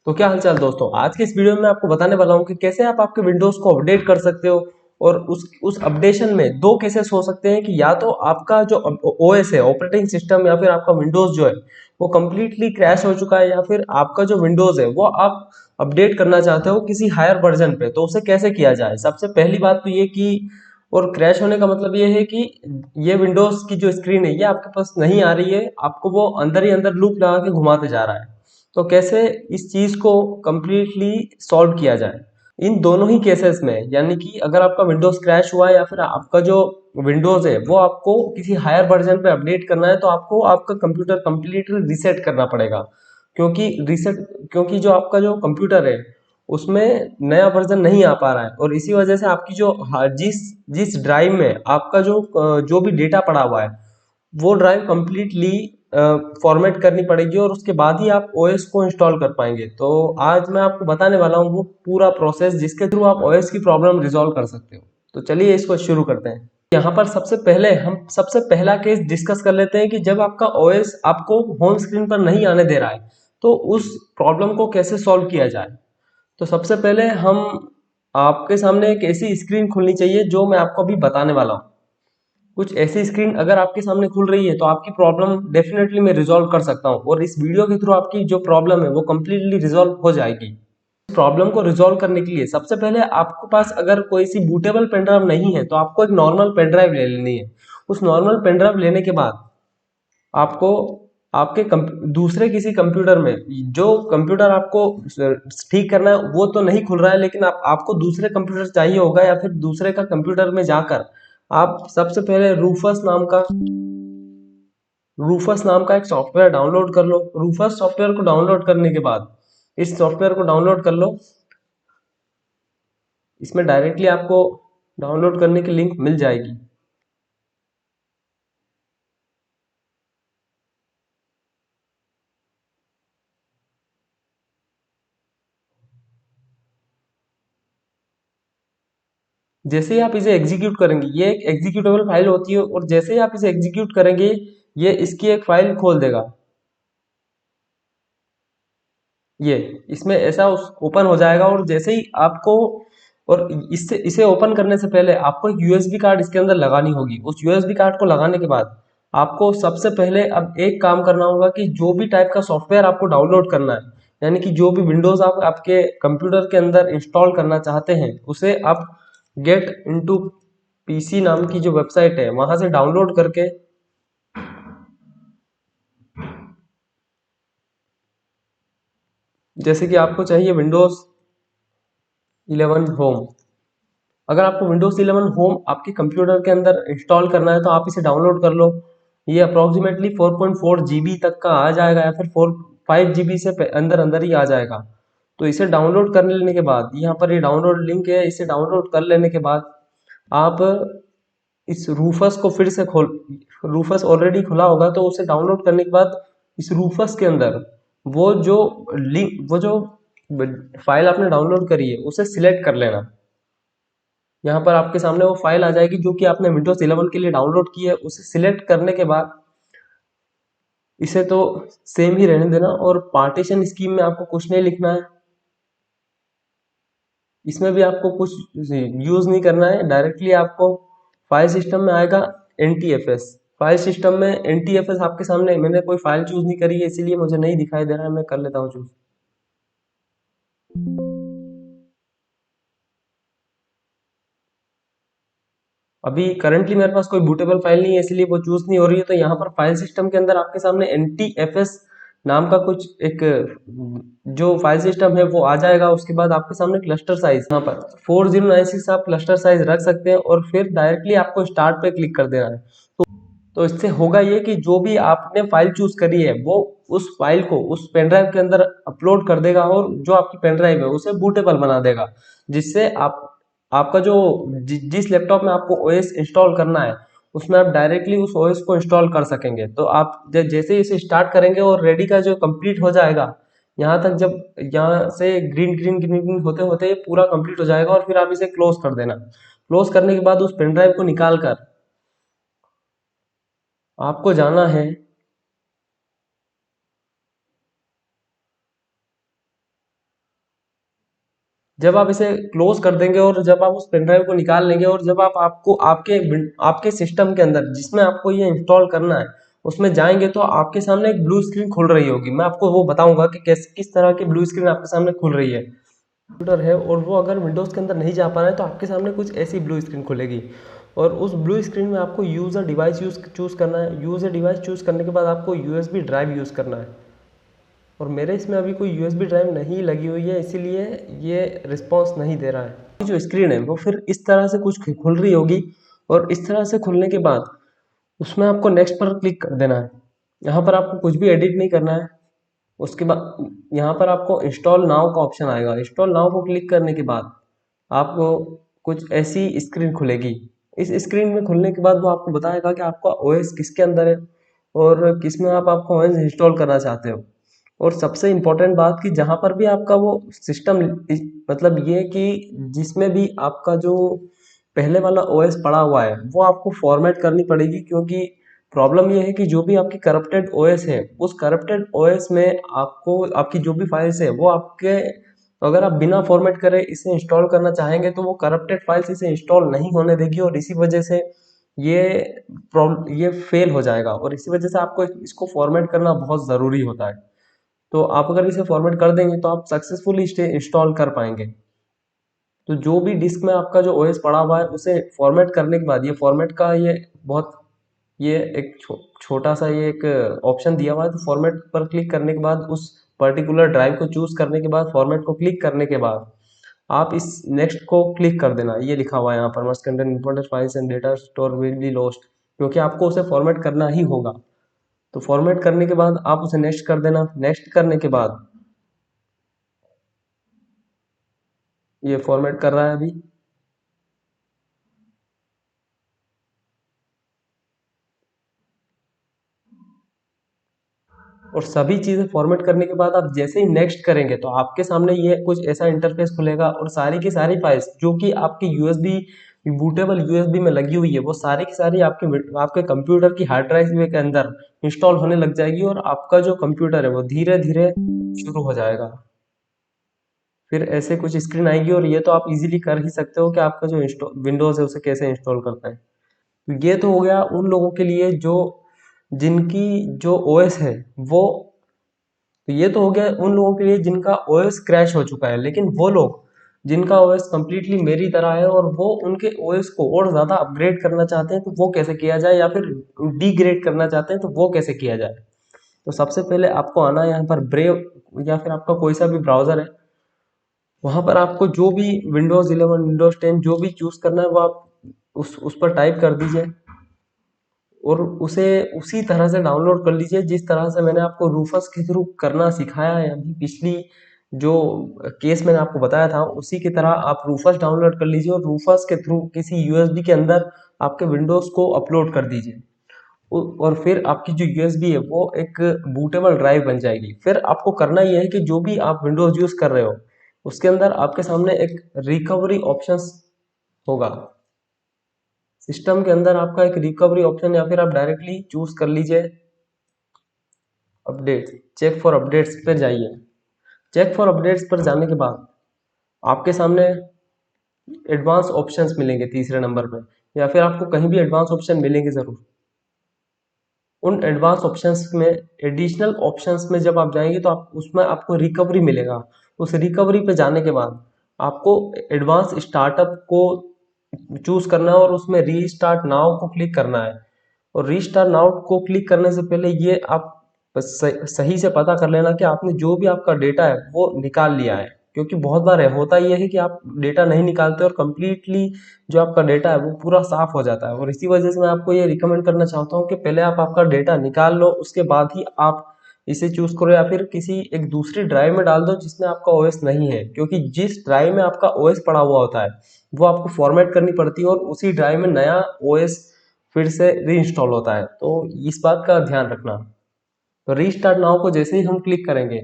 तो क्या हालचाल दोस्तों। आज के इस वीडियो में मैं आपको बताने वाला हूं कि कैसे आप आपके विंडोज को अपडेट कर सकते हो। और उस अपडेशन में दो केसेस हो सकते हैं कि या तो आपका जो ओएस है, ऑपरेटिंग सिस्टम, या फिर आपका विंडोज जो है वो कंप्लीटली क्रैश हो चुका है, या फिर आपका जो विंडोज है वो आप अपडेट करना चाहते हो किसी हायर वर्जन पे। तो उसे कैसे किया जाए? सबसे पहली बात तो ये कि, और क्रैश होने का मतलब ये है कि ये विंडोज की जो स्क्रीन है ये आपके पास नहीं आ रही है, आपको वो अंदर ही अंदर लूप लगा के घुमाते जा रहा है। तो कैसे इस चीज को कंप्लीटली सॉल्व किया जाए इन दोनों ही केसेस में, यानी कि अगर आपका विंडोज क्रैश हुआ है या फिर आपका जो विंडोज है वो आपको किसी हायर वर्जन पे अपडेट करना है, तो आपको आपका कंप्यूटर कंप्लीटली रीसेट करना पड़ेगा। क्योंकि जो आपका जो कंप्यूटर है उसमें नया वर्जन नहीं आ पा रहा है, और इसी वजह से आपकी जो जिस जिस ड्राइव में आपका जो भी डेटा पड़ा हुआ है वो ड्राइव कंप्लीटली फॉर्मेट करनी पड़ेगी, और उसके बाद ही आप ओएस को इंस्टॉल कर पाएंगे। तो आज मैं आपको बताने वाला हूँ वो पूरा प्रोसेस जिसके थ्रू आप ओएस की प्रॉब्लम रिजॉल्व कर सकते हो। तो चलिए इसको शुरू करते हैं। यहाँ पर सबसे पहला केस डिस्कस कर लेते हैं कि जब आपका ओएस आपको होम स्क्रीन पर नहीं आने दे रहा है तो उस प्रॉब्लम को कैसे सॉल्व किया जाए। तो सबसे पहले हम आपके सामने एक ऐसी स्क्रीन खुलनी चाहिए जो मैं आपको अभी बताने वाला हूँ। कुछ ऐसी स्क्रीन अगर आपके सामने खुल रही है तो आपकी प्रॉब्लम डेफिनेटली मैं रिजॉल्व कर सकता हूँ, और इस वीडियो के थ्रू आपकी जो प्रॉब्लम है वो कंप्लीटली रिजॉल्व हो जाएगी। इस प्रॉब्लम को रिजॉल्व करने के लिए सबसे पहले आपके पास अगर कोई सी बूटेबल पेन ड्राइव नहीं है तो आपको एक नॉर्मल पेन ड्राइव ले लेनी है। उस नॉर्मल पेन ड्राइव लेने के बाद आपको आपके दूसरे किसी कंप्यूटर में, जो कंप्यूटर आपको ठीक करना है वो तो नहीं खुल रहा है, लेकिन आपको दूसरे कंप्यूटर चाहिए होगा, या फिर दूसरे का कंप्यूटर में जाकर आप सबसे पहले रूफस नाम का एक सॉफ्टवेयर डाउनलोड कर लो। रूफस सॉफ्टवेयर को डाउनलोड करने के बाद इस सॉफ्टवेयर को डाउनलोड कर लो। इसमें डायरेक्टली आपको डाउनलोड करने की लिंक मिल जाएगी। जैसे ही आप इसे एग्जीक्यूट करेंगे, ये एक एग्जीक्यूटेबल फाइल होती है, और जैसे ही आप इसे एग्जीक्यूट करेंगे ये इसकी एक फाइल खोल देगा। ये इसमें ऐसा ओपन हो जाएगा, और जैसे ही आपको, और इससे इसे ओपन करने से पहले आपको एक यूएसबी कार्ड इसके अंदर लगानी होगी। उस यूएसबी कार्ड को लगाने के बाद आपको सबसे पहले अब एक काम करना होगा कि जो भी टाइप का सॉफ्टवेयर आपको डाउनलोड करना है, यानी कि जो भी विंडोज आप आपके कंप्यूटर के अंदर इंस्टॉल करना चाहते हैं, उसे आप गेट इनटू पीसी नाम की जो वेबसाइट है वहां से डाउनलोड करके, जैसे कि आपको चाहिए विंडोज 11 होम। अगर आपको Windows 11 होम आपके कंप्यूटर के अंदर इंस्टॉल करना है तो आप इसे डाउनलोड कर लो। ये अप्रोक्सीमेटली 4.4 जीबी तक का आ जाएगा, या फिर 5 जीबी से अंदर अंदर ही आ जाएगा। तो इसे डाउनलोड कर लेने के बाद यहाँ पर ये डाउनलोड लिंक है, इसे डाउनलोड कर लेने के बाद आप इस रूफस को फिर से खोल, रूफस ऑलरेडी खुला होगा तो उसे डाउनलोड करने के बाद इस रूफस के अंदर वो जो फाइल आपने डाउनलोड करी है उसे सिलेक्ट कर लेना। यहाँ पर आपके सामने वो फाइल आ जाएगी जो कि आपने विंडोज 11 के लिए डाउनलोड की है। उसे सिलेक्ट करने के बाद इसे तो सेम ही रहने देना, और पार्टीशन स्कीम में आपको कुछ नहीं लिखना है। इसमें भी आपको कुछ यूज नहीं करना है, डायरेक्टली आपको फाइल सिस्टम में आएगा NTFS। फाइल सिस्टम में NTFS आपके सामने, मैंने कोई फाइल चूज नहीं करी है इसीलिए मुझे नहीं दिखाई दे रहा है, मैं कर लेता हूँ चूज। अभी करंटली मेरे पास कोई बूटेबल फाइल नहीं है इसलिए वो चूज नहीं हो रही है। तो यहाँ पर फाइल सिस्टम के अंदर आपके सामने NTFS नाम का कुछ एक जो फाइल सिस्टम है वो आ जाएगा। उसके बाद आपके सामने क्लस्टर साइज, यहाँ पर 4096 आप क्लस्टर साइज रख सकते हैं, और फिर डायरेक्टली आपको स्टार्ट पे क्लिक कर देना है। तो इससे होगा ये कि जो भी आपने फाइल चूज करी है वो उस फाइल को उस पेन ड्राइव के अंदर अपलोड कर देगा, और जो आपकी पेन ड्राइव है उसे बूटेबल बना देगा। जिससे आपका जिस लैपटॉप में आपको ओएस इंस्टॉल करना है उसमें आप डायरेक्टली उस ओएस को इंस्टॉल कर सकेंगे। तो आप जैसे ही इसे स्टार्ट करेंगे और रेडी का जो कंप्लीट हो जाएगा, यहाँ तक जब यहाँ से ग्रीन ग्रीन ग्रीन ग्रीन होते होते पूरा कंप्लीट हो जाएगा, और फिर आप इसे क्लोज कर देना। क्लोज करने के बाद उस पेन ड्राइव को निकाल कर आपको जाना है जब आप इसे क्लोज कर देंगे और जब आप उस पेन ड्राइव को निकाल लेंगे और जब आप आपको आपके आपके सिस्टम के अंदर जिसमें आपको ये इंस्टॉल करना है उसमें जाएंगे तो आपके सामने एक ब्लू स्क्रीन खुल रही होगी। मैं आपको वो बताऊंगा कि किस तरह की ब्लू स्क्रीन आपके सामने खुल रही है। कंप्यूटर है और वो अगर विंडोज़ के अंदर नहीं जा पा रहा है तो आपके सामने कुछ ऐसी ब्लू स्क्रीन खुलेगी और उस ब्लू स्क्रीन में आपको यूज़ अ डिवाइस चूज़ करना है। यूज़ अ डिवाइस चूज़ करने के बाद आपको यूएसबी ड्राइव यूज़ करना है और मेरे इसमें अभी कोई यूएसबी ड्राइव नहीं लगी हुई है, इसीलिए ये रिस्पॉन्स नहीं दे रहा है। जो स्क्रीन है वो फिर इस तरह से कुछ खुल रही होगी और इस तरह से खुलने के बाद उसमें आपको नेक्स्ट पर क्लिक कर देना है। यहाँ पर आपको कुछ भी एडिट नहीं करना है। उसके बाद यहाँ पर आपको इंस्टॉल नाउ का ऑप्शन आएगा। इंस्टॉल नाउ को क्लिक करने के बाद आपको कुछ ऐसी स्क्रीन खुलेगी। इस स्क्रीन में खुलने के बाद वो आपको बताएगा कि आपका ओएस किसके अंदर है और किस में आप आपका ओएस इंस्टॉल करना चाहते हो। और सबसे इम्पोर्टेंट बात कि जहाँ पर भी आपका वो सिस्टम मतलब ये कि जिसमें भी आपका जो पहले वाला ओएस पड़ा हुआ है वो आपको फॉर्मेट करनी पड़ेगी, क्योंकि प्रॉब्लम ये है कि जो भी आपकी करप्टेड ओएस है उस करप्टेड ओएस में आपको आपकी जो भी फाइल्स है वो आपके अगर आप बिना फॉर्मेट करे इसे इंस्टॉल करना चाहेंगे तो वो करप्टेड फाइल्स इसे इंस्टॉल नहीं होने देगी और इसी वजह से ये प्रॉब्लम ये फेल हो जाएगा और इसी वजह से आपको इसको फॉर्मेट करना बहुत ज़रूरी होता है। तो आप अगर इसे फॉर्मेट कर देंगे तो आप सक्सेसफुली इसे इंस्टॉल कर पाएंगे। तो जो भी डिस्क में आपका जो ओएस पड़ा हुआ है उसे फॉर्मेट करने के बाद ये फॉर्मेट का ये बहुत ये एक छोटा सा ये एक ऑप्शन दिया हुआ है। तो फॉर्मेट पर क्लिक करने के बाद उस पर्टिकुलर ड्राइव को चूज करने के बाद फॉर्मेट को क्लिक करने के बाद आप इस नेक्स्ट को क्लिक कर देना। ये लिखा हुआ है यहाँ पर must contain important files and data store will be lost, क्योंकि आपको उसे फॉर्मेट करना ही होगा। तो फॉर्मेट करने के बाद आप उसे नेक्स्ट कर देना। नेक्स्ट करने के बाद ये फॉर्मेट कर रहा है अभी। और सभी चीज़ें फॉर्मेट करने के बाद आप जैसे ही नेक्स्ट करेंगे तो आपके सामने ये कुछ ऐसा इंटरफेस खुलेगा और सारी की सारी फाइल्स जो कि आपकी यूएसबी बूटेबल यूएसबी में लगी हुई है वो सारी की सारी आपके कंप्यूटर की हार्ड ड्राइव के अंदर इंस्टॉल होने लग जाएगी और आपका जो कंप्यूटर है वो धीरे धीरे शुरू हो जाएगा। फिर ऐसे कुछ स्क्रीन आएगी और ये तो आप इजीली कर ही सकते हो कि आपका जो विंडोज़ है उसे कैसे इंस्टॉल करना है। तो ये तो हो गया उन लोगों के लिए जो जिनकी जो ओएस है वो तो ये तो हो गया उन लोगों के लिए जिनका ओएस क्रैश हो चुका है। लेकिन वो लोग जिनका ओएस कंप्लीटली मेरी तरह है और वो उनके ओएस को और ज़्यादा अपग्रेड करना चाहते हैं तो वो कैसे किया जाए, या फिर डिग्रेड करना चाहते हैं तो वो कैसे किया जाए। तो सबसे पहले आपको आना है यहाँ पर ब्रेव या फिर आपका कोई सा भी ब्राउज़र है वहाँ पर आपको जो भी विंडोज़ 11 विंडोज़ 10 जो भी चूज़ करना है वो आप उस पर टाइप कर दीजिए और उसे उसी तरह से डाउनलोड कर लीजिए जिस तरह से मैंने आपको रूफस के थ्रू करना सिखाया है। अभी पिछली जो केस मैंने आपको बताया था उसी की तरह आप रूफस डाउनलोड कर लीजिए और रूफस के थ्रू किसी यूएसबी के अंदर आपके विंडोज़ को अपलोड कर दीजिए और फिर आपकी जो यूएसबी है वो एक बूटेबल ड्राइव बन जाएगी। फिर आपको करना ये है कि जो भी आप विंडोज़ यूज़ कर रहे हो उसके अंदर आपके सामने एक रिकवरी ऑप्शंस होगा। सिस्टम के अंदर आपका एक रिकवरी ऑप्शन या फिर आप डायरेक्टली चूज कर लीजिए अपडेट, चेक फॉर अपडेट्स पर जाइए। चेक फॉर अपडेट्स पर जाने के बाद आपके सामने एडवांस ऑप्शंस मिलेंगे तीसरे नंबर पे, या फिर आपको कहीं भी एडवांस ऑप्शन मिलेंगे ज़रूर। उन एडवांस ऑप्शंस में एडिशनल ऑप्शंस में जब आप जाएंगे तो आप उसमें आपको रिकवरी मिलेगा। उस रिकवरी पे जाने के बाद आपको एडवांस स्टार्टअप को चूज करना है और उसमें रीस्टार्ट नाउ को क्लिक करना है। और रीस्टार्ट नाउ को क्लिक करने से पहले ये आप बस सही से पता कर लेना कि आपने जो भी आपका डेटा है वो निकाल लिया है, क्योंकि बहुत बार होता ये है कि आप डेटा नहीं निकालते और कंप्लीटली जो आपका डेटा है वो पूरा साफ हो जाता है। और इसी वजह से मैं आपको ये रिकमेंड करना चाहता हूँ कि पहले आप आपका डेटा निकाल लो, उसके बाद ही आप इसे चूज करो या फिर किसी एक दूसरी ड्राइव में डाल दो जिसमें आपका ओएस नहीं है, क्योंकि जिस ड्राइव में आपका ओएस पड़ा हुआ होता है वो आपको फॉर्मेट करनी पड़ती है और उसी ड्राइव में नया ओएस फिर से रीइंस्टॉल होता है। तो इस बात का ध्यान रखना। तो रीस्टार्ट नाउ को जैसे ही हम क्लिक करेंगे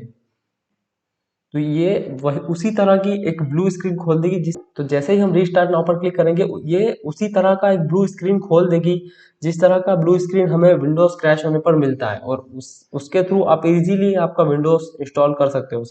तो ये वही उसी तरह की एक ब्लू स्क्रीन खोल देगी तो जैसे ही हम रीस्टार्ट नाउ पर क्लिक करेंगे ये उसी तरह का एक ब्लू स्क्रीन खोल देगी जिस तरह का ब्लू स्क्रीन हमें विंडोज क्रैश होने पर मिलता है और उसके थ्रू आप इजीली आपका विंडोज इंस्टॉल कर सकते हो।